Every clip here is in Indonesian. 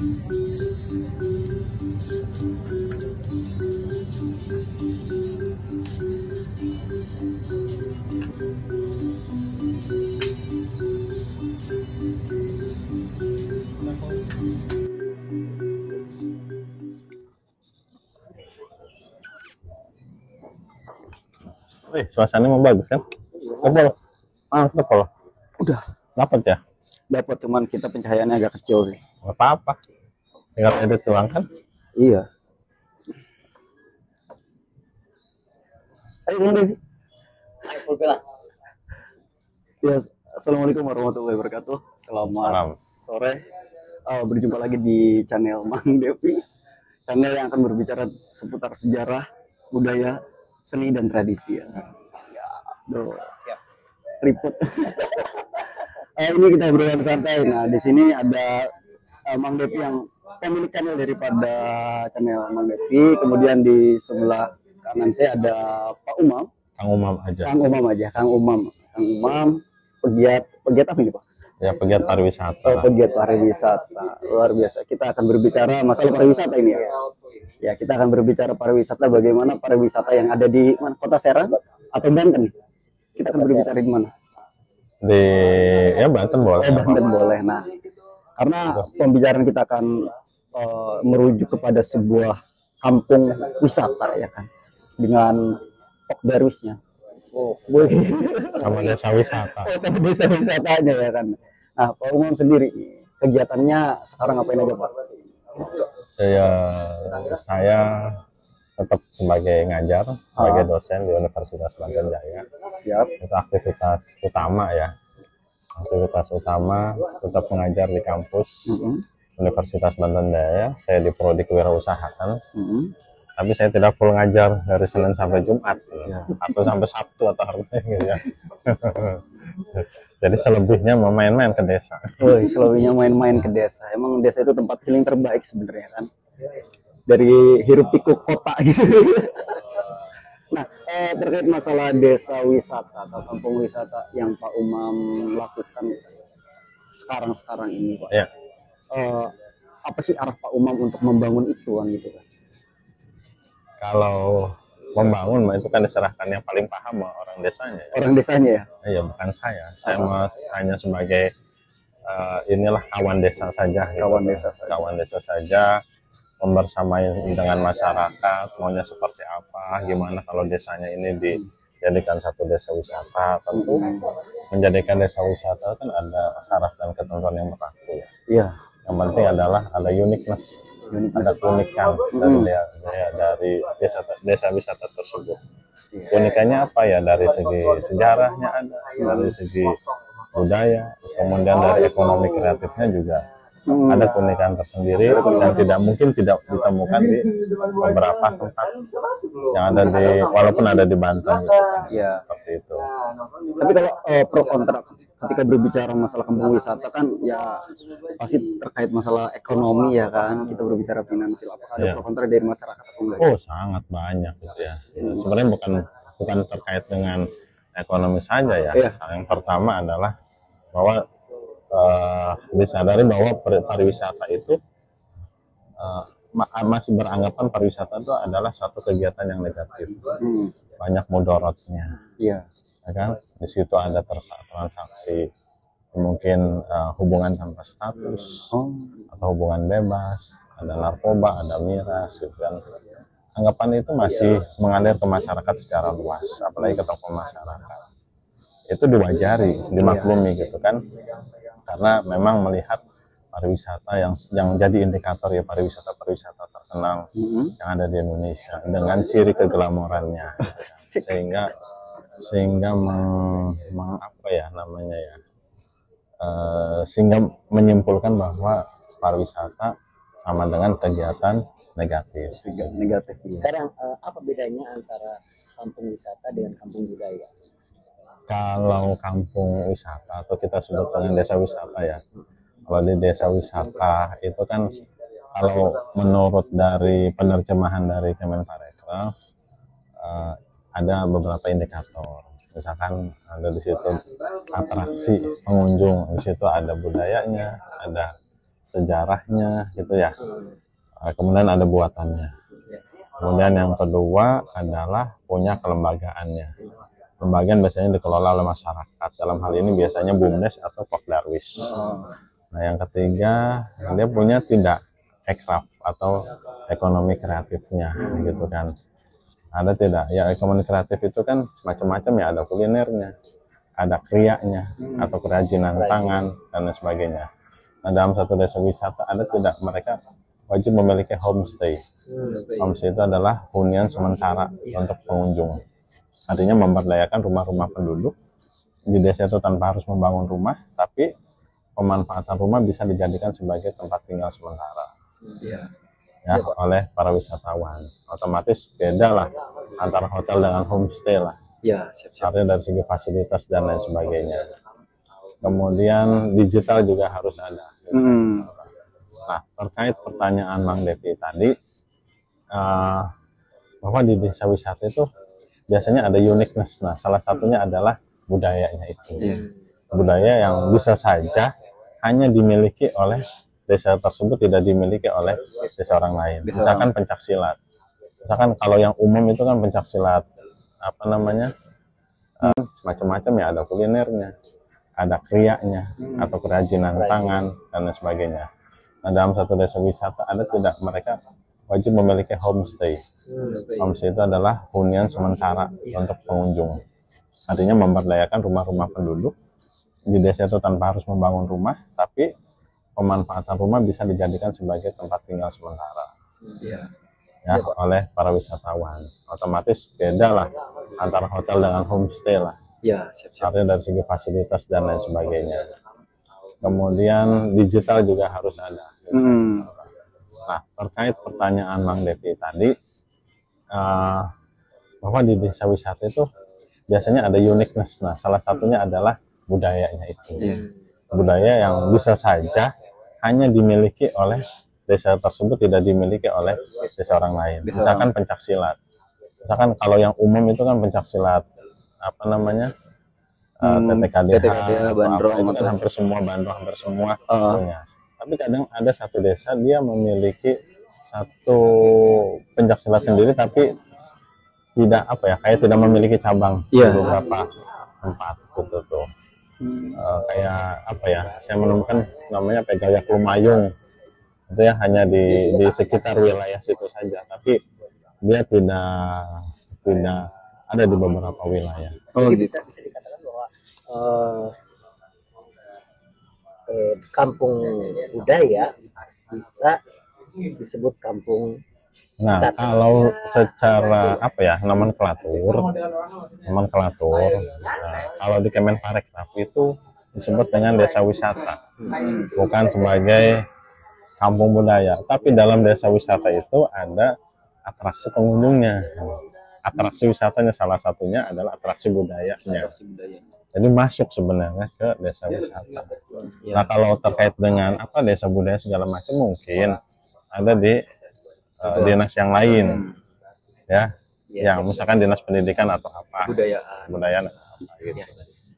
Wih, suasananya mau bagus kan? Tebal. Tebal. Udah Dapat ya? dapat, cuman kita pencahayaannya agak kecil sih. Gak apa-apa. Tinggal edit doang kan? Iya. Ayo Bang Devi. Ya, assalamualaikum warahmatullahi wabarakatuh. Selamat sore. Berjumpa lagi di channel Mang Devi. Channel yang akan berbicara seputar sejarah, budaya, seni dan tradisi ya. Ya, siap. Ribut. Ini kita obrolan santai. Nah, di sini ada Mang Devi yang pemilik channel daripada channel Mang Devi. Kemudian di sebelah kanan saya ada Pak Umam. Kang Umam aja. Kang Umam, pegiat apa ini Pak? Ya, pegiat pariwisata. Pegiat pariwisata, luar biasa. Kita akan berbicara masalah pariwisata ini ya. Ya, kita akan berbicara pariwisata, bagaimana pariwisata yang ada di mana, Kota Serang atau Banten. Kita akan berbicara di mana? Di Banten boleh. Banten boleh. Nah, karena pembicaraan kita akan merujuk kepada sebuah kampung wisata ya kan, dengan Darwisnya. Boleh. Sama desa wisata. Sama desa wisatanya ya kan. Nah, Pak Umam sendiri kegiatannya sekarang ngapain aja Pak? Saya tetap sebagai ngajar, sebagai dosen di Universitas Banten Jaya. Siap. Itu aktivitas utama ya. Aktivitas utama tetap mengajar di kampus Universitas Banten Jaya. Saya di prodi kewirausahaan. Tapi saya tidak full ngajar dari Senin sampai Jumat ya. Atau sampai Sabtu atau hari gitu ya. Jadi selebihnya main-main ke desa. Selebihnya main-main ke desa. Emang desa itu tempat healing terbaik sebenarnya kan. Dari hiruk pikuk kota gitu. Nah, terkait masalah desa wisata atau kampung wisata yang Pak Umam lakukan sekarang ini Pak. Ya. Apa sih arah Pak Umam untuk membangun itu kan gitu kan? Kalau membangun itu kan diserahkan yang paling paham orang desanya ya. Orang desanya ya? Iya, bukan saya. Saya hanya sebagai inilah kawan desa saja gitu. Kawan desa saja, membersamai dengan masyarakat, maunya seperti apa, gimana kalau desanya ini dijadikan satu desa wisata. Tentu menjadikan desa wisata kan ada syarat dan ketentuan yang berlaku ya. Iya. Yang penting adalah ada uniqueness. Ada keunikan dari desa wisata tersebut. Keunikannya apa ya? Dari segi sejarahnya ada, dari segi budaya, kemudian dari ekonomi kreatifnya juga ada keunikan tersendiri yang tidak mungkin tidak ditemukan di beberapa tempat yang ada walaupun ada di Banten gitu kan. Ya. Seperti itu. Tapi kalau pro kontra ketika berbicara masalah kampung wisata kan ya pasti terkait masalah ekonomi ya kan, kita berbicara finansial. Apakah ada pro kontra dari masyarakat atau enggak? Oh, sangat banyak gitu ya. Sebenarnya bukan terkait dengan ekonomi saja ya. Yang pertama adalah bahwa disadari bahwa pariwisata itu masih beranggapan pariwisata itu adalah suatu kegiatan yang negatif. Banyak mudorotnya. Iya. Ya kan? Di situ ada transaksi mungkin hubungan tanpa status atau hubungan bebas, ada narkoba, ada miras gitu kan. Anggapan itu masih mengalir ke masyarakat secara luas, apalagi ke tokoh masyarakat. Itu diwajari, dimaklumi gitu kan. Karena memang melihat pariwisata yang jadi indikator ya pariwisata terkenal yang ada di Indonesia dengan ciri keglamorannya sehingga sehingga menyimpulkan bahwa pariwisata sama dengan kegiatan negatif. Sekarang apa bedanya antara kampung wisata dengan kampung budaya? Kalau kampung wisata atau kita sebut dengan desa wisata ya. Kalau di desa wisata itu kan kalau menurut dari penerjemahan dari Kemenparekraf ada beberapa indikator. Misalkan ada di situ atraksi pengunjung, di situ ada budayanya, ada sejarahnya gitu ya. Kemudian ada buatannya. Kemudian yang kedua adalah punya kelembagaannya. Kelembagaan biasanya dikelola oleh masyarakat. Dalam hal ini biasanya BUMDes atau Pokdarwis. Nah, yang ketiga, dia punya tidak ekraf atau ekonomi kreatifnya gitu kan. Ada tidak? Ya, ekonomi kreatif itu kan macam-macam ya, ada kulinernya, ada kriaknya atau kerajinan tangan dan lain sebagainya. Nah, dalam satu desa wisata ada tidak, mereka wajib memiliki homestay. Homestay itu adalah hunian sementara untuk pengunjung. Artinya memberdayakan rumah-rumah penduduk di desa itu tanpa harus membangun rumah, tapi pemanfaatan rumah bisa dijadikan sebagai tempat tinggal sementara ya oleh para wisatawan. Otomatis beda lah antara hotel dengan homestay lah. Artinya dari segi fasilitas dan lain sebagainya. Kemudian digital juga harus ada. Nah, terkait pertanyaan Mang Devi tadi, bahwa di desa wisata itu biasanya ada uniqueness. Nah, salah satunya adalah budayanya itu. Budaya yang bisa saja hanya dimiliki oleh desa tersebut, tidak dimiliki oleh desa orang lain. Misalkan pencak silat. Misalkan kalau yang umum itu kan pencak silat, apa namanya, macam-macam ya, ada kulinernya, ada kriaknya atau kerajinan tangan dan lain sebagainya. Nah, dalam satu desa wisata ada tidak, mereka wajib memiliki homestay. Homestay itu adalah hunian sementara untuk pengunjung. Artinya memberdayakan rumah-rumah penduduk di desa itu tanpa harus membangun rumah, tapi pemanfaatan rumah bisa dijadikan sebagai tempat tinggal sementara ya oleh para wisatawan. Otomatis beda lah antara hotel dengan homestay lah. Artinya dari segi fasilitas dan lain sebagainya. Kemudian digital juga harus ada. Nah, terkait pertanyaan Mang Devi tadi, bahwa di desa wisata itu biasanya ada uniqueness. Nah, salah satunya adalah budayanya itu. Budaya yang bisa saja hanya dimiliki oleh desa tersebut, tidak dimiliki oleh desa orang lain. Misalkan pencak silat. Misalkan kalau yang umum itu kan pencak silat, apa namanya, TTKDH, Bandrong, itu kan hampir semua Bandrong, hampir semua punya. Tapi kadang ada satu desa dia memiliki satu pencak silat sendiri, tapi tidak apa ya, kayak tidak memiliki cabang di beberapa tempat gitu tuh. Kayak apa ya, saya menemukan namanya Gayak Lumayung, itu ya hanya di sekitar wilayah situ saja, tapi dia tidak ada di beberapa wilayah. Jadi bisa dikatakan bahwa kampung budaya bisa disebut kampung. Nah, kalau secara apa ya, nomenklatur, nah, kalau di Kemenparekraf itu disebut dengan desa wisata, bukan sebagai kampung budaya. Tapi dalam desa wisata itu ada atraksi pengunjungnya. Atraksi wisatanya salah satunya adalah atraksi budayanya. Jadi masuk sebenarnya ke desa wisata. Nah, kalau terkait dengan apa desa budaya segala macam, mungkin ada di dinas yang lain, ya, yang misalkan dinas pendidikan atau apa, kebudayaan gitu.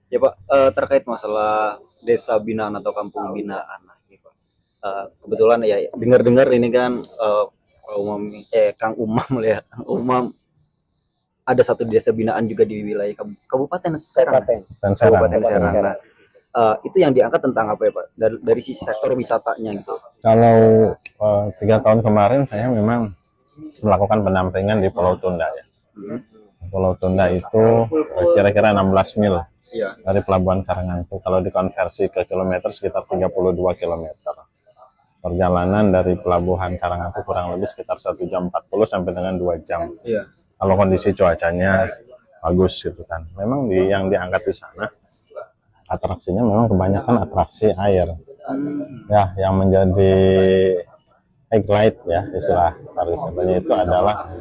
Ya Pak, terkait masalah desa binaan atau kampung binaan, kebetulan ya dengar-dengar ini kan Kang Umam ya, Kang Umam ada satu desa binaan juga di wilayah Kabupaten Serang. Kabupaten Serang. Nah, itu yang diangkat tentang apa ya Pak? Dari sisi sektor wisatanya gitu. Kalau 3 tahun kemarin saya memang melakukan pendampingan di Pulau Tunda ya. Pulau Tunda itu kira-kira 16 mil dari Pelabuhan Karanganyup. Kalau dikonversi ke kilometer sekitar 32 kilometer. Perjalanan dari Pelabuhan Karanganyup kurang lebih sekitar 1 jam 40 sampai dengan 2 jam. Kalau kondisi cuacanya bagus gitu kan. Memang yang diangkat di sana atraksinya memang kebanyakan atraksi air. Ya, yang menjadi highlight ya istilah pariwisatanya itu adalah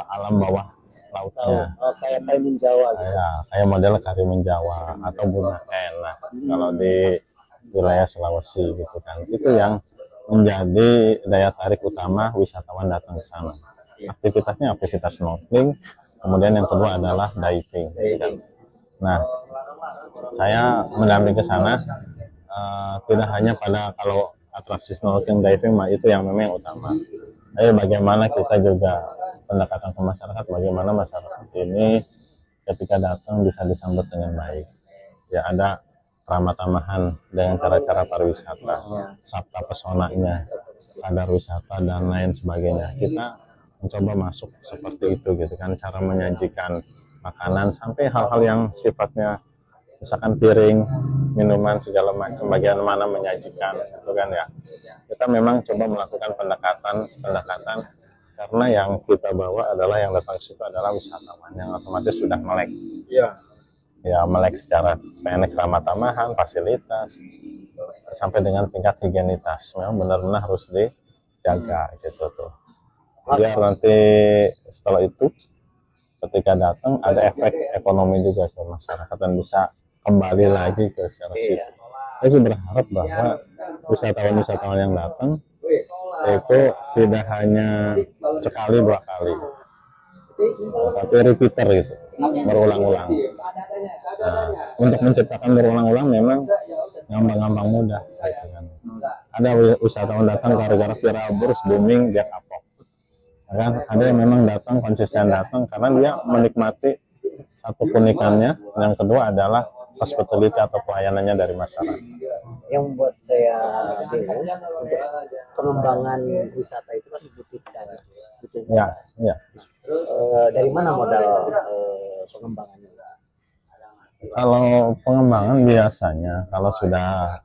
alam bawah lautnya. Kayak Karimun Jawa gitu. Ya, kayak model Karimun Jawa atau Bunaken lah kalau di wilayah Sulawesi gitu kan. Itu yang menjadi daya tarik utama wisatawan datang ke sana. Aktivitasnya aktivitas snorkeling, kemudian yang kedua adalah diving. Gitu. Nah, saya mendampingi ke sana tidak hanya pada kalau atraksi snorkeling diving mah itu yang memang utama. Tapi bagaimana kita juga pendekatan ke masyarakat, bagaimana masyarakat ini ketika datang bisa disambut dengan baik. Ya ada ramah tamahan dengan cara-cara pariwisata, sabta pesonanya, sadar wisata dan lain sebagainya. Kita mencoba masuk seperti itu gitu kan, cara menyajikan makanan sampai hal-hal yang sifatnya misalkan piring, minuman segala macam, bagian mana menyajikan, itu kan ya. Kita memang coba melakukan pendekatan karena yang kita bawa adalah yang datang ke situ adalah wisatawan yang otomatis sudah melek. Ya melek secara teknik ramah tamahan, fasilitas, sampai dengan tingkat higienitas. Memang benar-benar harus dijaga gitu tuh. Biar nanti setelah itu ketika datang ada efek ekonomi juga ke masyarakat dan bisa kembali lagi ke secara situ. Saya sih berharap bahwa wisatawan-wisatawan yang datang itu tidak hanya sekali dua kali, tapi repeater gitu, berulang-ulang. Nah, untuk menciptakan berulang-ulang memang gampang-gampang mudah gitu kan. Ada wisatawan datang gara-gara viral burst booming dia kapok, ya kan? Ada yang memang datang konsisten datang karena dia menikmati satu keunikannya, yang kedua adalah hospitality atau pelayanannya dari masyarakat. Yang membuat saya bingung, untuk pengembangan wisata itu kan butuh dana, butuh Ya. Dari mana modal pengembangannya? Kalau pengembangan biasanya kalau sudah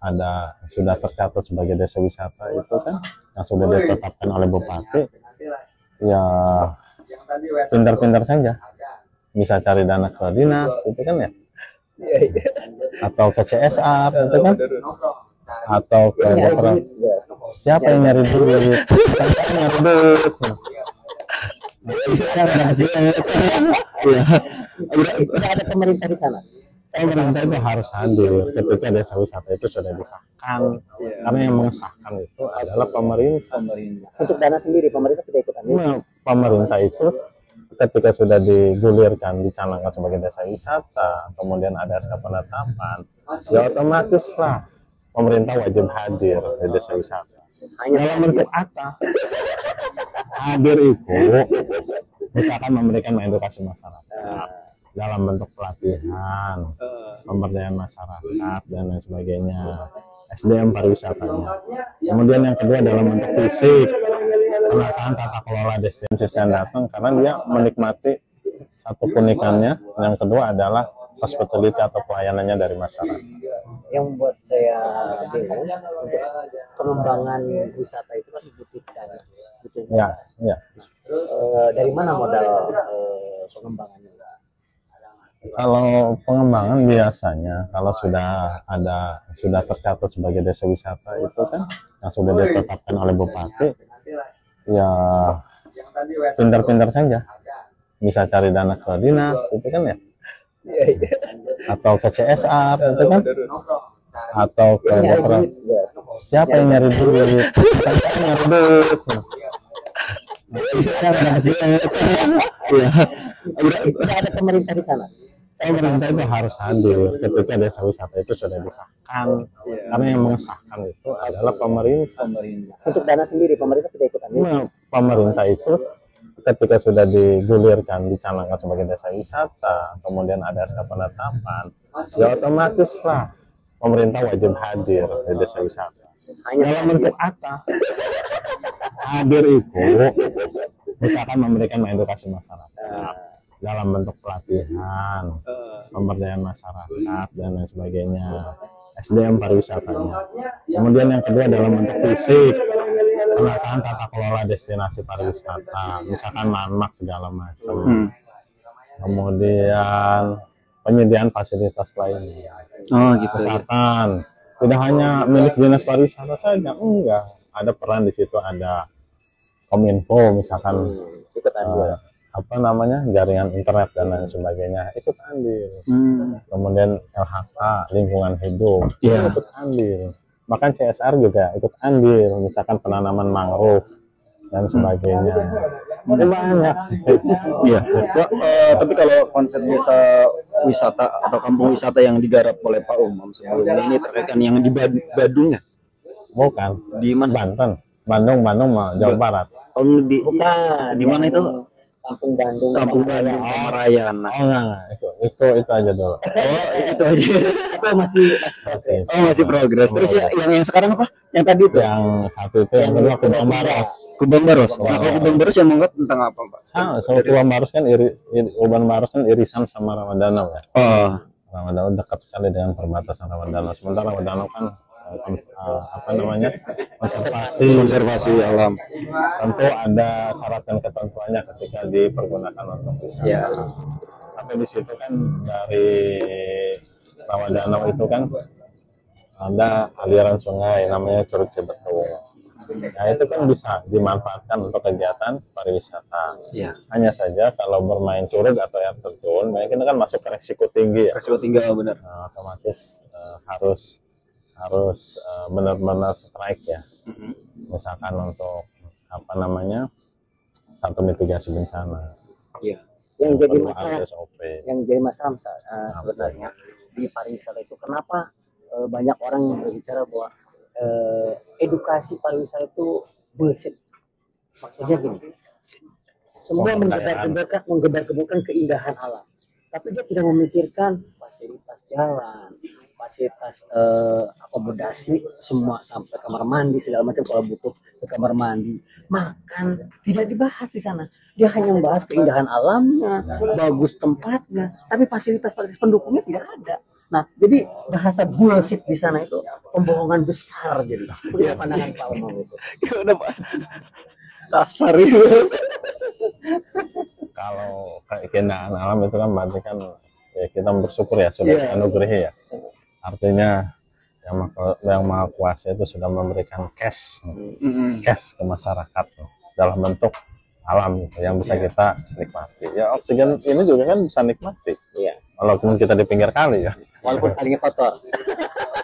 tercatat sebagai desa wisata itu kan yang sudah ditetapkan oleh bupati, ya pintar-pintar saja bisa cari dana ke dinas itu kan ya, atau ke CSR itu kan, atau ke beberapa siapa yang nyari duit, siapa yang nyari duit. Tidak ada pemerintah di sana. Pemerintah itu harus hadir ketika desa wisata itu sudah disahkan, karena yang mengesahkan itu adalah pemerintah. Untuk dana sendiri pemerintah tidak ikut ambil. Nah, pemerintah itu ketika sudah digulirkan, dicanangkan sebagai desa wisata, kemudian ada SK penetapan, ya otomatis lah pemerintah wajib hadir di desa wisata. Dalam bentuk apa? Hadir itu misalkan memberikan edukasi masyarakat dalam bentuk pelatihan, pemberdayaan masyarakat dan lain sebagainya, SDM pariwisatanya. Kemudian yang kedua dalam bentuk fisik, penataan tata kelola destinasi yang datang karena dia menikmati satu keunikannya, yang kedua adalah hospitality atau pelayanannya dari masyarakat. Yang membuat saya bingung, untuk pengembangan wisata itu kan butuh dana, butuh Ya. Dari mana modal pengembangannya? Kalau pengembangan biasanya kalau sudah tercatat sebagai desa wisata itu kan yang sudah ditetapkan oleh bupati, ya pintar-pintar saja bisa cari dana ke dinas itu kan ya, atau ke CSR itu kan, atau ke beberapa siapa yang nyari duit, siapa yang nyari duit. Tidak ada pemerintah di sana. Pemerintah itu harus hadir ketika desa wisata itu sudah disahkan, karena yang mengesahkan itu adalah pemerintah. Untuk dana sendiri pemerintah tidak ikut ambil. Nah, pemerintah itu ketika sudah digulirkan, dicanangkan sebagai desa wisata, kemudian ada SK penetapan, ya otomatis lah pemerintah wajib hadir di desa wisata. Dalam bentuk apa? Hadir itu misalkan memberikan edukasi masyarakat dalam bentuk pelatihan, pemberdayaan masyarakat dan lain sebagainya, SDM pariwisatanya. Kemudian yang kedua dalam bentuk fisik, penataan tata kelola destinasi pariwisata, misalkan landmark segala macam. Kemudian penyediaan fasilitas lainnya. Misalkan tidak hanya milik dinas pariwisata saja, enggak. Ada peran di situ, ada Kominfo misalkan, jaringan internet dan lain sebagainya ikut andil. Kemudian LHK lingkungan hidup ikut andil, bahkan CSR juga ikut andil, misalkan penanaman mangrove dan sebagainya. Banyak sih. Tapi kalau konsep desa wisata atau kampung wisata yang digarap oleh Pak Umam sebelumnya ini terkait yang di Badung ya, Bukan. Di mana? Banten. Bandung Jawa Barat. Oh, Bukan. di mana itu? Kampung Bandung. Kampung Bandung, Pamaraya. Oh enggak. Itu aja dulu. Oh, itu aja. Itu masih Masih. Oh, masih progres. Terus yang sekarang apa? Yang tadi itu? Yang satu itu, yang kedua Kubang Baros. Kubang Baros. Nah, kalau Kubang Baros yang mengangkat tentang apa, Pak? So Kubang Baros kan Kubang Baros kan irisan sama Ramadhanau ya. Oh, Ramadhanau dekat sekali dengan perbatasan Ramadhanau. Sementara Ramadhanau kan konservasi alam. Tentu ada syarat dan ketentuannya ketika dipergunakan untuk wisata. Ya. Tapi di situ kan dari Ramadhanau itu kan ada aliran sungai namanya Curug Cibetung. Nah itu kan bisa dimanfaatkan untuk kegiatan pariwisata. Ya. Hanya saja kalau bermain curug atau air terjun, mungkin kan masuk ke resiko tinggi ya. Resiko tinggi, benar. Nah, otomatis harus benar-benar strike ya. Misalkan untuk apa namanya satu mitigasi bencana. Iya. Yang jadi masalah, SOP. sebenarnya di pariwisata itu kenapa banyak orang yang berbicara bahwa edukasi pariwisata itu bullshit. Maksudnya gini, semua menggebar-geborkan keindahan alam, tapi dia tidak memikirkan fasilitas jalan, fasilitas akomodasi, semua sampai kamar mandi segala macam. Kalau butuh ke kamar mandi, makan, tidak dibahas di sana. Dia hanya membahas keindahan alamnya, bagus tempatnya, tapi fasilitas pendukungnya tidak ada. Nah, jadi bahasa bullshit di sana itu pembohongan besar. Jadi punya pandangan Pak Umam itu. Udah, Pak. Kasar itu. Kalau keindahan alam itu kan berarti kan ya kita bersyukur ya sudah dianugerahi ya. Artinya yang Maha Kuasa itu sudah memberikan cash ke masyarakat dalam bentuk alam yang bisa kita nikmati. Ya oksigen ini juga kan bisa nikmati. Iya. Walaupun kita di pinggir kali ya. Walaupun kalinya kotor.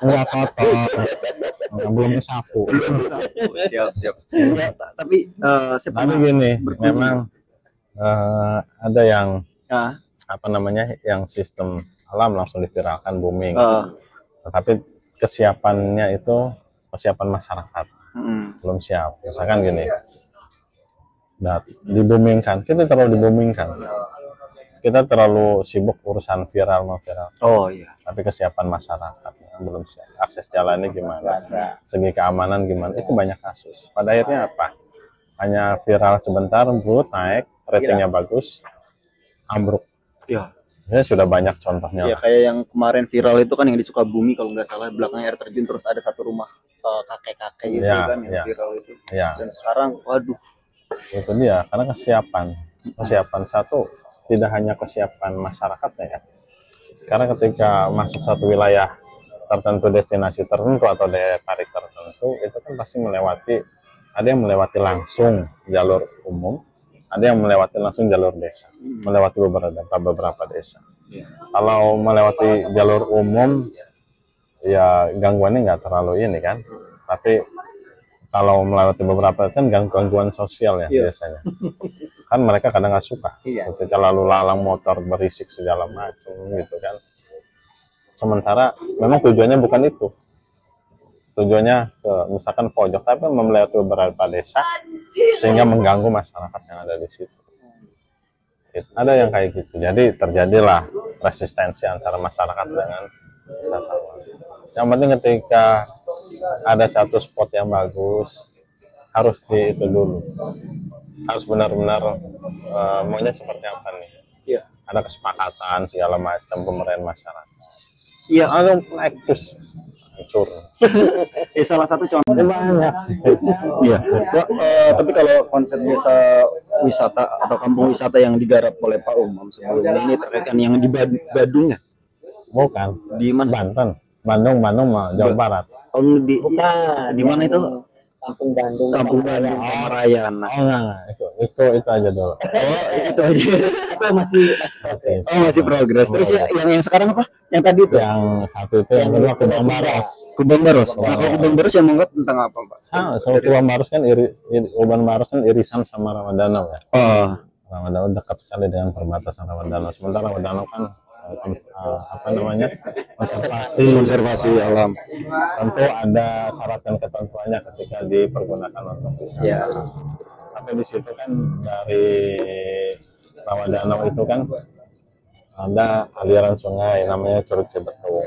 Enggak kotor. Belum disapu. Siap. Ya, tapi tapi gini, memang ada yang apa namanya yang sistem alam langsung diviralkan booming. Tetapi kesiapannya itu kesiapan masyarakat belum siap. Misalkan gini, diboomingkan, kita terlalu diboomingkan. Kita terlalu sibuk urusan viral mau viral. Oh iya. Tapi kesiapan masyarakat belum siap. Akses jalannya gimana? Segi keamanan gimana? Itu banyak kasus. Pada akhirnya apa? Hanya viral sebentar, naik, ratingnya bagus, ambruk. Iya. Ya sudah banyak contohnya. Ya kayak yang kemarin viral itu kan yang di Sukabumi kalau nggak salah, belakangnya air terjun terus ada satu rumah kakek-kakek gitu kan yang viral itu. Ya. Dan sekarang waduh. Itu dia, karena kesiapan satu tidak hanya kesiapan masyarakatnya ya. Karena ketika masuk satu wilayah tertentu, destinasi tertentu atau daya tarik tertentu, itu kan pasti ada yang melewati langsung jalur umum, ada yang melewati langsung jalur desa, melewati beberapa desa. Kalau melewati jalur umum, ya gangguannya nggak terlalu ini kan, tapi kalau melewati beberapa kan gangguan sosial ya biasanya. Kan mereka kadang nggak suka ketika lalu lalang motor berisik segala macam gitu kan. Sementara memang tujuannya bukan itu. Tujuannya ke misalkan pojok, tapi melewati beberapa desa sehingga mengganggu masyarakat yang ada di situ. Ada yang kayak gitu. Jadi terjadilah resistensi antara masyarakat dengan wisatawan. Yang penting ketika ada satu spot yang bagus, harus itu dulu. Harus benar-benar maunya seperti apa nih? Iya. Ada kesepakatan segala macam pemberian masyarakat. Iya. Ada terus hancur. Salah satu contoh Banyak. Iya. Tapi kalau konsep desa wisata atau kampung wisata yang digarap oleh Pak Umam sebelumnya ini terkait yang di Badung ya? Bukan. Di mana? Banten. Bandung Jawa Barat. Oh, di mana itu? Kampung Bandung. Pamaraya. Oh enggak. Itu aja dulu. Oh, itu aja. Itu masih progres. Oh, masih progres. Terus yang sekarang apa? Yang tadi itu? Yang satu itu, yang kedua Kubang Baros. Kubang Baros. Nah, kalau Kubang Baros yang mengangkat tentang apa, Pak? Kubang Baros kan Kubang Baros kan irisan sama Ramadhanau ya. Oh. Ramadhanau dekat sekali dengan perbatasan Ramadhanau. Sementara Ramadhanau kan apa namanya, Konservasi alam. tentu ada syarat dan ketentuannya ketika dipergunakan untuk wisata. Ya. Tapi di situ kan dari rawa danau itu kan ada aliran sungai namanya Curug Cibetung.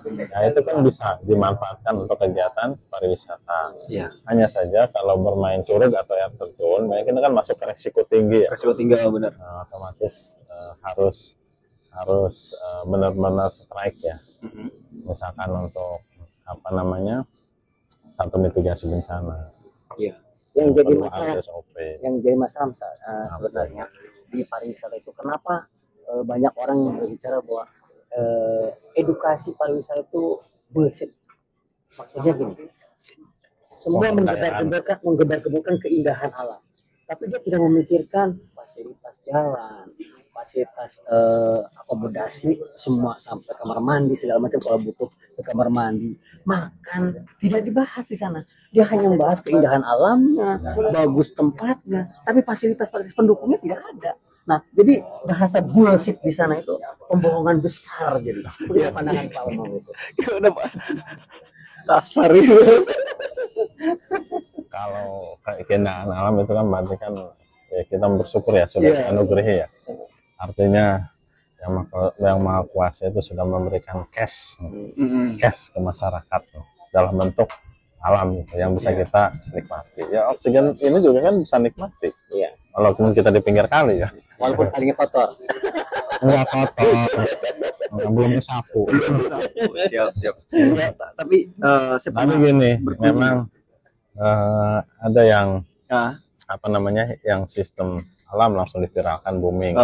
Nah itu kan bisa dimanfaatkan untuk kegiatan pariwisata. Ya. Hanya saja kalau bermain curug atau air terjun, mungkin kan masuk ke resiko tinggi ya. Resiko tinggal benar. Nah, otomatis harus benar-benar strike ya. Misalkan untuk apa namanya, satu mitigasi bencana. Iya. Yang jadi Perlu masalah, SOP. sebenarnya di pariwisata itu kenapa banyak orang yang berbicara bahwa edukasi pariwisata itu bullshit. Maksudnya gini, semua menggebar-geburkan keindahan alam, tapi dia tidak memikirkan fasilitas jalan, fasilitas akomodasi, semua sampai kamar mandi segala macam. Kalau butuh ke kamar mandi, makan, tidak dibahas di sana. Dia hanya membahas keindahan alamnya, bagus tempatnya, tapi fasilitas pendukungnya tidak ada. Nah, jadi bahasa bullshit di sana itu pembohongan besar. Jadi punya pandangan Pak Omong itu. Gimana Pak? Kasar itu. Kalau keindahan alam itu kan berarti kan ya kita bersyukur ya sudah dianugerahi ya. Artinya yang maha kuasa itu sudah memberikan cash ke masyarakat dalam bentuk alam yang bisa kita nikmati. Ya oksigen ini juga kan bisa nikmati. Iya. Walaupun kita di pinggir kali ya. Walaupun kalinya kotor. Enggak kotor. Belum disapu. Siap. Tapi saya Tapi gini, memang ada yang apa namanya, yang sistem alam langsung diviralkan booming.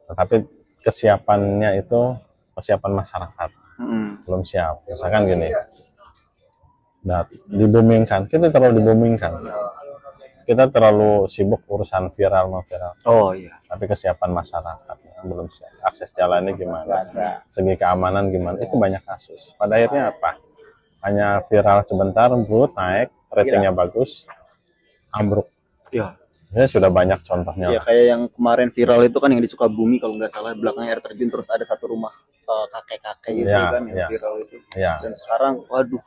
Tetapi kesiapannya itu kesiapan masyarakat belum siap. Misalkan gini, diboomingkan, kita terlalu diboomingkan. Kita terlalu sibuk urusan viral. Oh iya. Tapi kesiapan masyarakat belum siap. Akses jalannya gimana? Segi keamanan gimana? Itu banyak kasus. Pada akhirnya apa? Hanya viral sebentar, naik, ratingnya bagus, ambruk. Iya. Ya sudah banyak contohnya. Ya kayak yang kemarin viral itu kan yang di Sukabumi kalau nggak salah, belakang air terjun terus ada satu rumah kakek-kakek gitu kan yang viral itu. Ya. Dan sekarang waduh.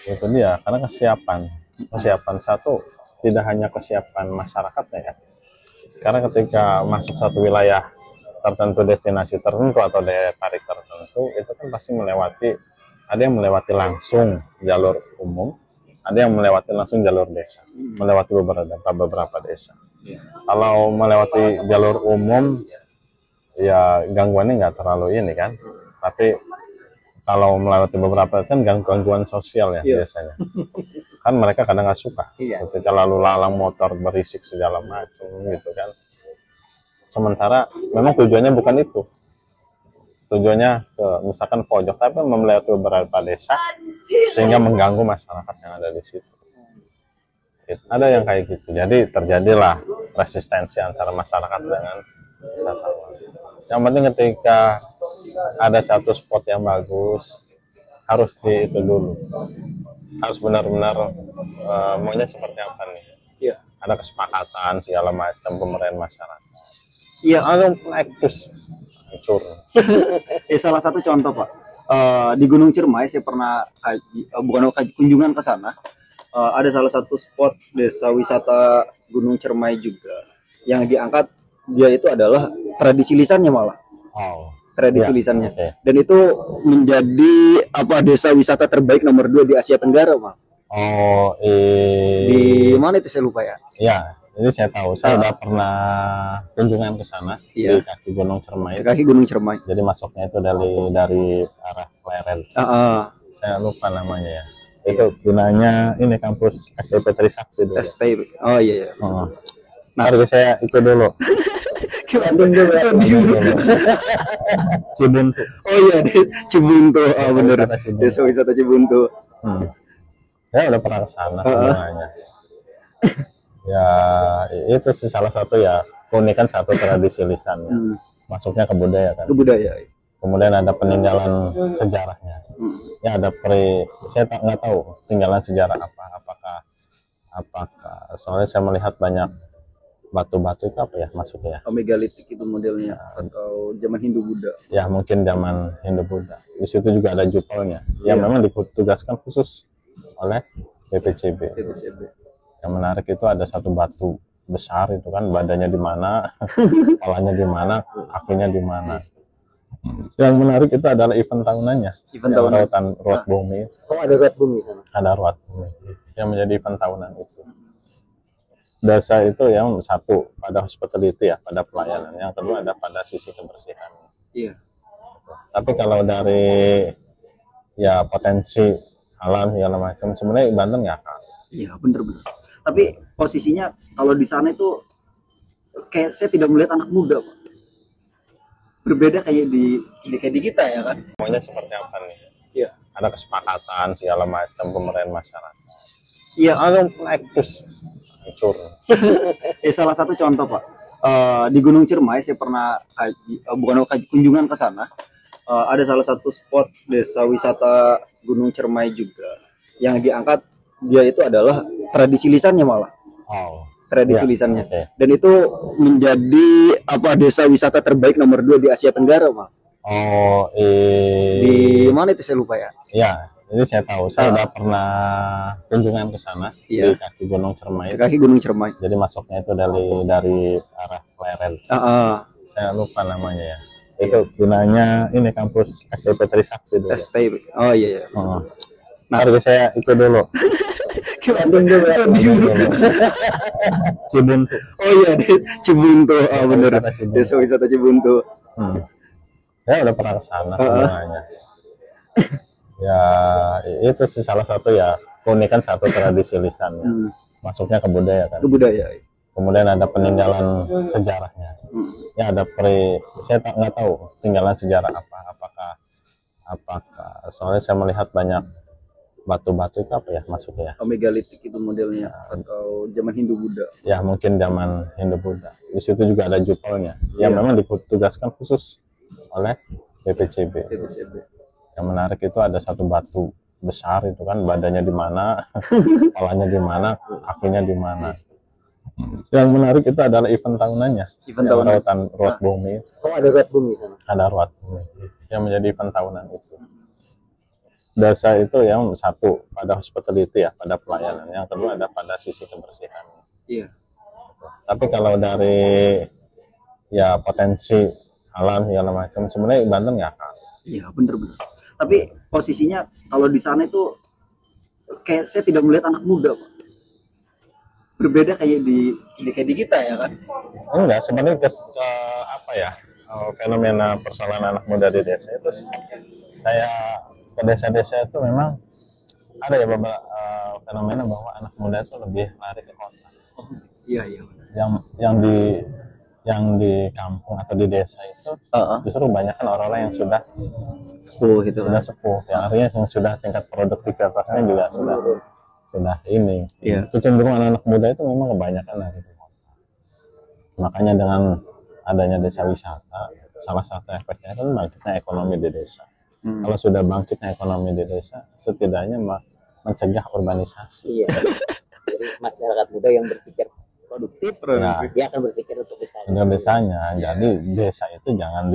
Itu dia, karena kesiapan satu tidak hanya kesiapan masyarakatnya ya. Karena ketika masuk satu wilayah tertentu, destinasi tertentu atau daya tarik tertentu, itu kan pasti ada yang melewati langsung jalur umum, ada yang melewati langsung jalur desa, melewati beberapa desa. Kalau melewati jalur umum, ya gangguannya nggak terlalu ini kan, tapi kalau melewati beberapa kan gangguan sosial ya biasanya. Kan mereka kadang nggak suka ketika lalu lalang motor berisik segala macam gitu kan. Sementara memang tujuannya bukan itu. Tujuannya ke misalkan pojok, tapi melewati beberapa desa sehingga mengganggu masyarakat yang ada di situ. Ada yang kayak gitu. Jadi terjadilah resistensi antara masyarakat dengan wisatawan. Yang penting ketika ada satu spot yang bagus, harus itu dulu. Harus benar-benar maunya seperti apa nih. Iya. Ada kesepakatan segala macam pemberian masyarakat. Iya. Lalu terus hancur. Salah satu contoh Pak, di Gunung Ciremai saya pernah kunjungan ke sana. Ada salah satu spot desa wisata Gunung Ciremai juga yang diangkat, dia itu adalah tradisi lisannya malah. Tradisi lisannya. Okay. Dan itu menjadi desa wisata terbaik nomor 2 di Asia Tenggara, Pak. Di mana itu saya lupa ya. Iya, jadi saya tahu. Saya udah pernah kunjungan ke sana di kaki Gunung Ciremai. Kaki Gunung Ciremai. Jadi masuknya itu dari arah Pleret. Saya lupa namanya ya. Itu gunanya ini kampus STP Trisakti dulu. STP. Oh iya. Nah, saya ikut dulu. Bandung dulu. Cibuntu. Oh iya, Cibuntu. Oh benar. Desa wisata Cibuntu. Saya udah pernah ke sana semuanya. Ya, itu sih salah satu ya keunikan satu tradisi lisannya. Masuknya ke budaya kan. Ke budaya. Kemudian ada peninggalan sejarahnya. Ya ada saya nggak tahu peninggalan sejarah apakah soalnya saya melihat banyak batu-batu itu apa ya maksudnya? Megalitik itu modelnya atau zaman Hindu Buddha. Ya mungkin zaman Hindu Buddha. Di situ juga ada jupelnya yang Iya. memang ditugaskan khusus oleh BPCB. BPCB. Yang menarik itu ada satu batu besar itu kan, badannya di mana, kepalanya di mana, kakinya di mana. Yang menarik itu adalah event tahunannya. Event Yang tahunan. Ruat Bumi, Oh, ada red bumi sana. ada Ruat Bumi yang menjadi event tahunan itu. Dasa itu yang satu pada hospitality ya, pada pelayanan. Yang kedua ada pada sisi kebersihan. Iya. Tapi kalau dari ya potensi alam segala macam, sebenarnya Banten nggak kalah. Iya, bener-bener. Tapi posisinya kalau di sana itu kayak saya tidak melihat anak muda, Pak. Berbeda kayak di kita ya kan. Maunya seperti apa nih? Iya. Ada kesepakatan segala macam pemberian masyarakat. Iya. Ada naik terus hancur. Salah satu contoh Pak, di Gunung Ciremai saya pernah kunjungan ke sana. Ada salah satu spot desa wisata Gunung Ciremai juga yang diangkat, dia itu adalah tradisi lisannya malah. Oh, Tradisi iya, lisannya. oke. Dan itu menjadi desa wisata terbaik nomor 2 di Asia Tenggara, Pak. Oh, Di mana itu saya lupa ya. ya, jadi saya tahu. Saya udah pernah kunjungan ke sana Iya. di kaki Gunung Ciremai. Di kaki Gunung Ciremai. Jadi masuknya itu dari arah Pleret. Saya lupa namanya ya. Itu gunanya ini kampus STP Trisakti dulu. STB. Oh iya iya. Oh. Nah, saya ikut dulu. Ke Bandung juga. Cibuntu. Oh iya, di Cibuntu. Oh bener. Wisata Cibuntu. Desa wisata Cibuntu. Saya udah pernah ke sana sebenarnya. Ya, itu sih salah satu ya keunikan satu tradisi lisannya. Masuknya ke budaya kan. Ke budaya. Kemudian ada peninggalan sejarahnya. Ya ada saya nggak tahu peninggalan sejarah apa. Apakah soalnya saya melihat banyak batu-batu itu apa ya maksudnya? Megalitik itu modelnya atau zaman Hindu Buddha. Ya mungkin zaman Hindu Buddha. Di situ juga ada jupelnya yang Iya. memang ditugaskan khusus oleh BPCB. BPCB. Yang menarik itu ada satu batu besar itu kan, badannya di mana, kepalanya di mana, kakinya di mana. Yang menarik itu adalah event tahunannya. Event Yang tahunan. Ruat Bumi, Oh, ada red bumi sana. ada Ruat Bumi yang menjadi event tahunan itu. Dasa itu yang satu pada hospitality ya, pada pelayanan. Yang kedua ada pada sisi kebersihan. Iya. Tapi kalau dari ya potensi alam segala macam, sebenarnya Banten nggak kalah. Iya, bener-bener. Tapi posisinya kalau di sana itu kayak saya tidak melihat anak muda, Pak. Berbeda kayak di kita ya kan. Enggak, sebenarnya apa ya, fenomena persoalan anak muda di desa itu saya ke desa-desa itu memang ada ya beberapa fenomena bahwa anak muda itu lebih lari ke kota. Iya iya. Yang di kampung atau di desa itu justru banyak kan orang-orang yang sudah Sepuh gitu sudah kan. sepuh, yang artinya yang sudah tingkat produktivitasnya juga sudah ini. Iya. Kecenderungan anak muda itu memang kebanyakan lari ke kota. Makanya dengan adanya desa wisata, salah satu efeknya kan bangkitnya ekonomi di desa. Kalau sudah bangkitnya ekonomi di desa, setidaknya mencegah urbanisasi. Iya. Jadi masyarakat muda yang berpikir produktif, Nah, dia akan berpikir untuk desanya. dengan desanya. Jadi desa itu jangan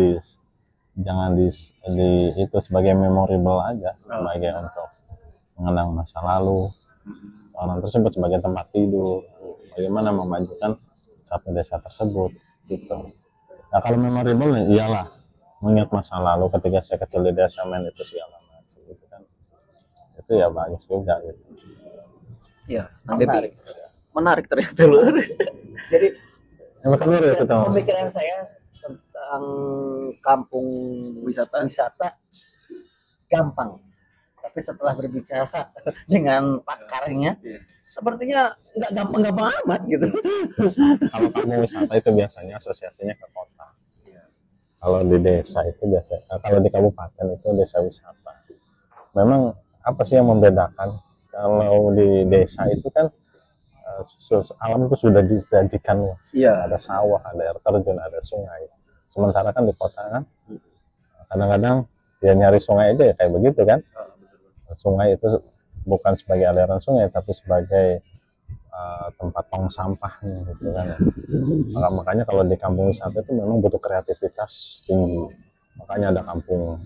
itu sebagai memorable aja, sebagai untuk mengenang masa lalu orang tersebut, sebagai tempat tidur. Bagaimana memajukan satu desa tersebut gitu. Nah kalau memorable iyalah mengingat masa lalu ketika saya kecil di desa main itu segala macam gitu kan, itu ya bagus juga gitu. Iya. Menarik ternyata loh. Jadi Makanya ya kita pemikiran saya tentang kampung Wisata. gampang, tapi setelah berbicara dengan pakarnya, sepertinya nggak gampang-gampang amat gitu. kalau kamu wisata itu biasanya asosiasinya ke kota. Kalau di desa itu biasanya, kalau di kabupaten itu desa wisata. Memang apa sih yang membedakan? Kalau di desa itu kan alam itu sudah disajikan luas. Iya. Ada sawah, ada air terjun, ada sungai. Sementara kan di kota kan kadang-kadang ya nyari sungai aja ya kayak begitu kan. Sungai itu bukan sebagai aliran sungai tapi sebagai tempat tong sampahnya gitu kan. Makanya kalau di kampung wisata itu memang butuh kreativitas tinggi. Makanya ada kampung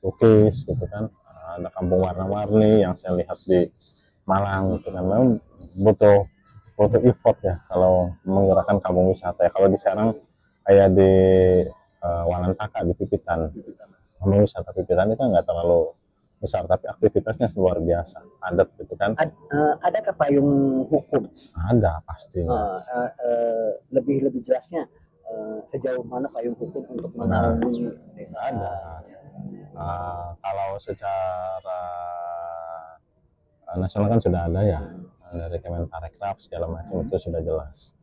lukis gitu kan, ada kampung warna-warni yang saya lihat di Malang gitu kan. Memang butuh effort ya kalau menggerakkan kampung wisata ya. Kalau di Serang kayak di Walantaka di Pipitan, kampung wisata Pipitan itu nggak terlalu besar tapi aktivitasnya luar biasa, adat gitu kan. Adakah payung hukum? Ada pastinya. Lebih jelasnya sejauh mana payung hukum untuk menaungi desa? Ada. Kalau secara nasional kan sudah ada ya, dari Kemenparekraf segala macam itu sudah jelas.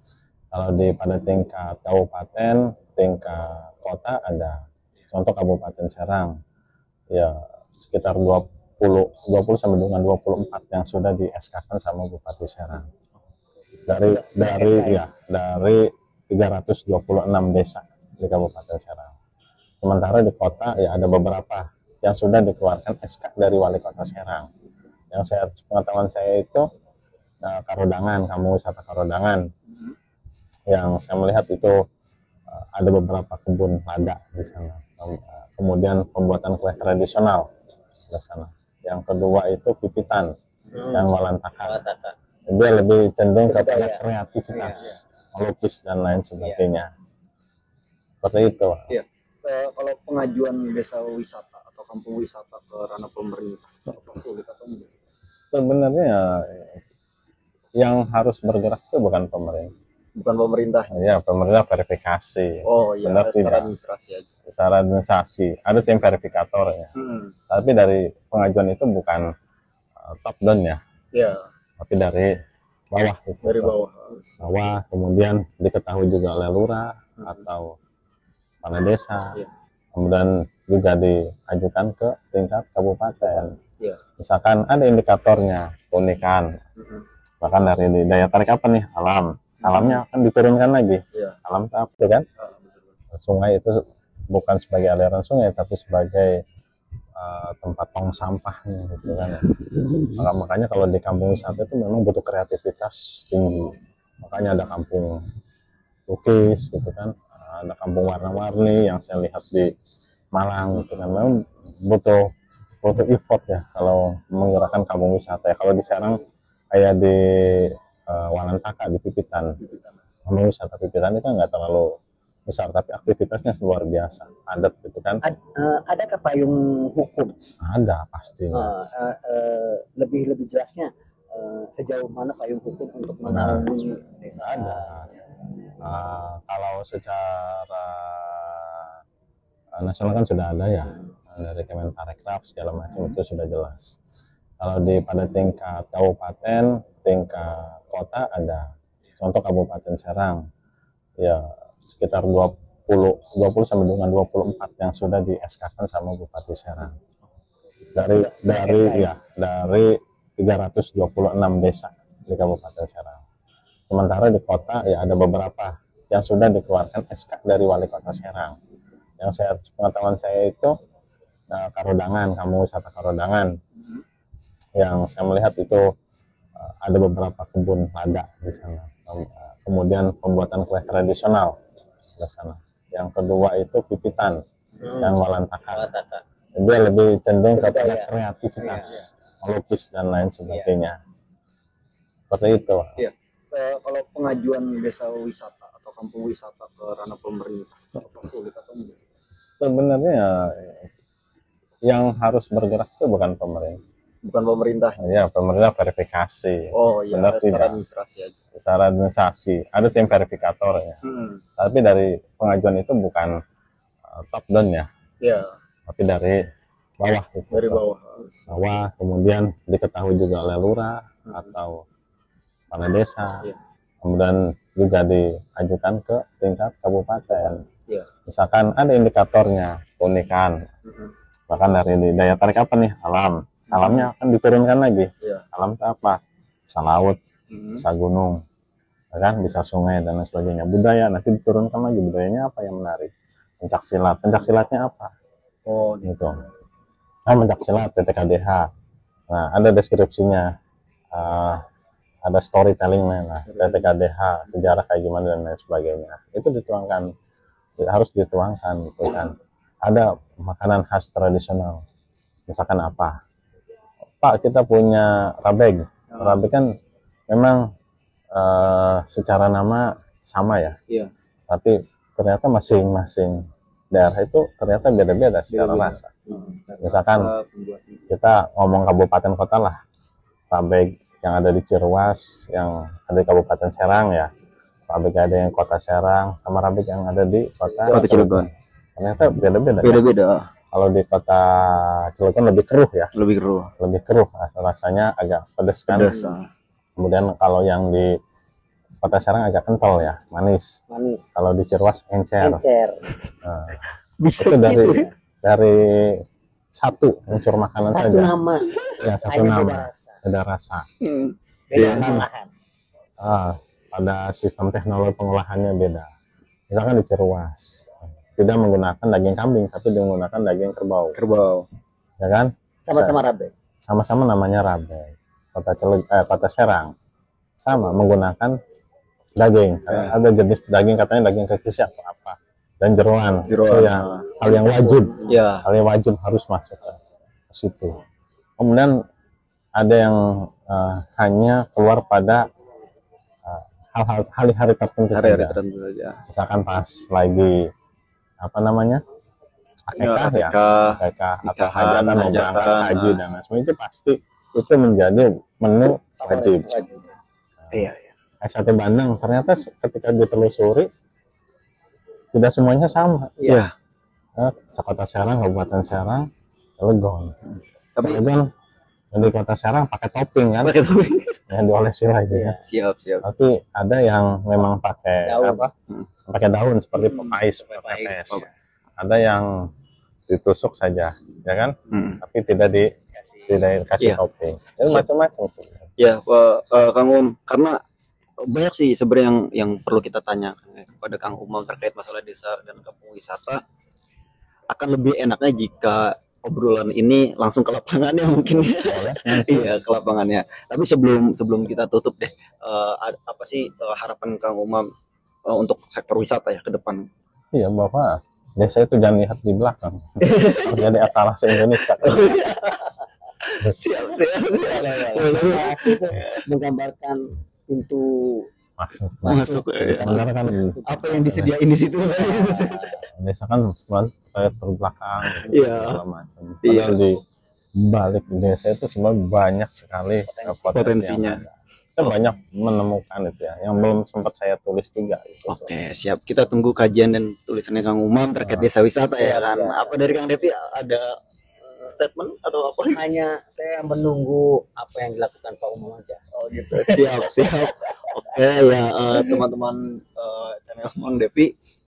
Kalau pada tingkat kabupaten, tingkat kota ada. Contoh Kabupaten Serang, ya sekitar 20 sampai dengan 24 yang sudah di SK-kan sama Bupati Serang. Dari 326 desa di Kabupaten Serang. Sementara di kota ya ada beberapa yang sudah dikeluarkan SK dari Wali Kota Serang. Yang pengetahuan saya itu Karodangan, kampung wisata Karodangan. Yang saya melihat itu ada beberapa kebun lada di sana. Kemudian pembuatan kue tradisional di sana. Yang kedua itu Pipitan, yang Walantaka. Dia lebih cenderung kepada kreativitas, melukis dan lain sebagainya. Seperti itu. Iya. Kalau pengajuan desa wisata atau kampung wisata ke ranah pemerintah, apa sulit atau enggak? Sebenarnya yang harus bergerak itu bukan pemerintah. Bukan pemerintah. Ya, pemerintah verifikasi. Oh iya, benar secara tidak? administrasi aja. Secara administrasi. Ada tim verifikator ya. Tapi dari pengajuan itu bukan top down ya. Iya. Tapi dari bawah gitu. Dari bawah. Kemudian diketahui juga oleh lurah atau kepala desa. Iya. Kemudian juga diajukan ke tingkat kabupaten. Iya. Misalkan ada indikatornya, keunikan. Bahkan dari daya tarik apa nih? Alamnya akan diturunkan lagi. Iya. Alam itu apa kan? Sungai itu bukan sebagai aliran sungai tapi sebagai tempat tong sampahnya gitu kan. Makanya kalau di kampung wisata itu memang butuh kreativitas tinggi. Makanya ada kampung lukis gitu kan, ada kampung warna-warni yang saya lihat di Malang gitu kan. Memang butuh effort ya kalau menggerakkan kampung wisata ya. Kalau di Serang kayak di Walantaka di Pipitan, kampung wisata Pipitan itu nggak terlalu besar tapi aktivitasnya luar biasa, adat gitu kan. Adakah payung hukum? Ada pastinya. Lebih jelasnya sejauh mana payung hukum untuk menaungi desa? Ada. Kalau secara nasional kan sudah ada ya, dari Kemenparekraf segala macam itu sudah jelas. Kalau pada tingkat kabupaten, tingkat kota ada. Contoh Kabupaten Serang, ya sekitar 20 sampai dengan 24 yang sudah di SK-kan sama Bupati Serang. Dari 326 desa di Kabupaten Serang. Sementara di kota ya ada beberapa yang sudah dikeluarkan SK dari Wali Kota Serang. Yang pengetahuan saya itu Karodangan, kampung wisata Karodangan. Yang saya melihat itu ada beberapa kebun lada di sana. Kemudian pembuatan kue tradisional di sana. Yang kedua itu Pipitan, yang Walantaka. Dia lebih cenderung kepada kreativitas, melukis dan lain sebagainya. Seperti itu. Iya. Kalau pengajuan desa wisata atau kampung wisata ke ranah pemerintah, apa sulit atau enggak? Sebenarnya yang harus bergerak itu bukan pemerintah. Bukan pemerintah. Ya, pemerintah verifikasi. Oh iya, benar secara tidak? administrasi aja. Secara administrasi. Ada tim verifikator ya. Tapi dari pengajuan itu bukan top down ya. Iya. Tapi dari bawah gitu. Dari bawah. Kemudian diketahui juga oleh lurah atau kepala desa. Iya. Kemudian juga diajukan ke tingkat kabupaten. Iya. Misalkan ada indikatornya, keunikan. Bahkan dari daya tarik apa nih? Alamnya akan diturunkan lagi. Iya. Alam itu apa? Bisa laut, bisa gunung, kan? Bisa sungai dan lain sebagainya. Budaya nanti diturunkan lagi. Budayanya apa yang menarik? Pencak silat. Pencak silatnya apa? Oh gitu. Pencak silat TTKDH. Nah ada deskripsinya. ada storytelling lah, TTKDH, sejarah kayak gimana dan lain sebagainya. Itu dituangkan, harus dituangkan gitu kan. Ada makanan khas tradisional, misalkan apa? Pak, kita punya rabeg. Rabeg kan memang secara nama sama ya. Iya. Tapi ternyata masing-masing daerah itu ternyata beda-beda secara rasa. Misalkan kita ngomong kabupaten kota lah, rabeg yang ada di Ciruas, yang ada di Kabupaten Serang ya, rabeg ada yang Kota Serang, sama rabeg yang ada di Kota Cilegon. Ternyata beda-beda. Beda-beda. Kalau di Kota Cilegon lebih keruh ya, Lebih keruh. lebih keruh, rasanya agak pedas kan. Pedas. Kemudian kalau yang di Kota Serang agak kental ya, manis. Manis. Kalau di Ciruas encer. Encer. Nah, Bisa itu gitu. dari satu unsur makanan Satu saja. nama. Ya, satu Hanya nama. beda rasa. Beda rasa. Beda Iya. olahan. Pada sistem teknologi pengolahannya beda. Misalkan di Ciruas tidak menggunakan daging kambing, tapi menggunakan daging kerbau, Kerbau. ya kan? Sama-sama rabeg. Sama-sama namanya rabeg. Kota Serang sama menggunakan daging. Ada jenis daging katanya daging kekis atau apa, dan jeroan. Itu yang hal yang wajib. Ya. Hal yang wajib harus masuk ke situ. Kemudian ada yang hanya keluar pada hal-hal hari-hari tertentu Hari-hari saja. tertentu saja. Misalkan pas lagi apa namanya akikah ya, akikah atau nikahan, hajatan, mau berangkat haji dan lain sebagainya, itu pasti itu menjadi menu wajib. Iya. Sate Bandeng ternyata ketika ditelusuri tidak semuanya sama. Iya. Kota Serang, Kabupaten Serang, Cilegon. Tapi Cilegon di Kota Serang pakai topping kan, pakai topping. yang diolesin lagi ya. Siap. Tapi ada yang memang pakai Daun. apa? Pakai daun seperti pepes. Ada yang ditusuk saja, ya kan? Tapi tidak dikasih topping. Itu macam-macam sih. Ya, Kang karena banyak sih sebenarnya yang perlu kita tanyakan kepada Kang Umam terkait masalah desa dan kampung wisata. Akan lebih enaknya jika obrolan ini langsung ke lapangannya mungkin. Iya, ke lapangannya. Tapi sebelum kita tutup deh, apa sih harapan Kang Umam untuk sektor wisata ya ke depan? Iya, Bapak. Desa itu jangan lihat di belakang. Harus jadi etalase Indonesia. Siap. Itu menggambarkan pintu masuk. Sementara kan Apa yang disediain di situ? desa kan semua kayak terbelakang, Iya. segala macam. Padahal di balik desa itu sebenarnya banyak sekali Potensinya. Kita banyak menemukan itu ya, yang belum sempat saya tulis juga. Gitu. Oke, siap. Kita tunggu kajian dan tulisannya Kang Umam terkait desa wisata ya kan. Apa dari Kang Devi ada statement atau apa? hanya saya menunggu apa yang dilakukan Pak Umam aja. Oh gitu. Siap. Oke ya teman-teman channel Mang Devi,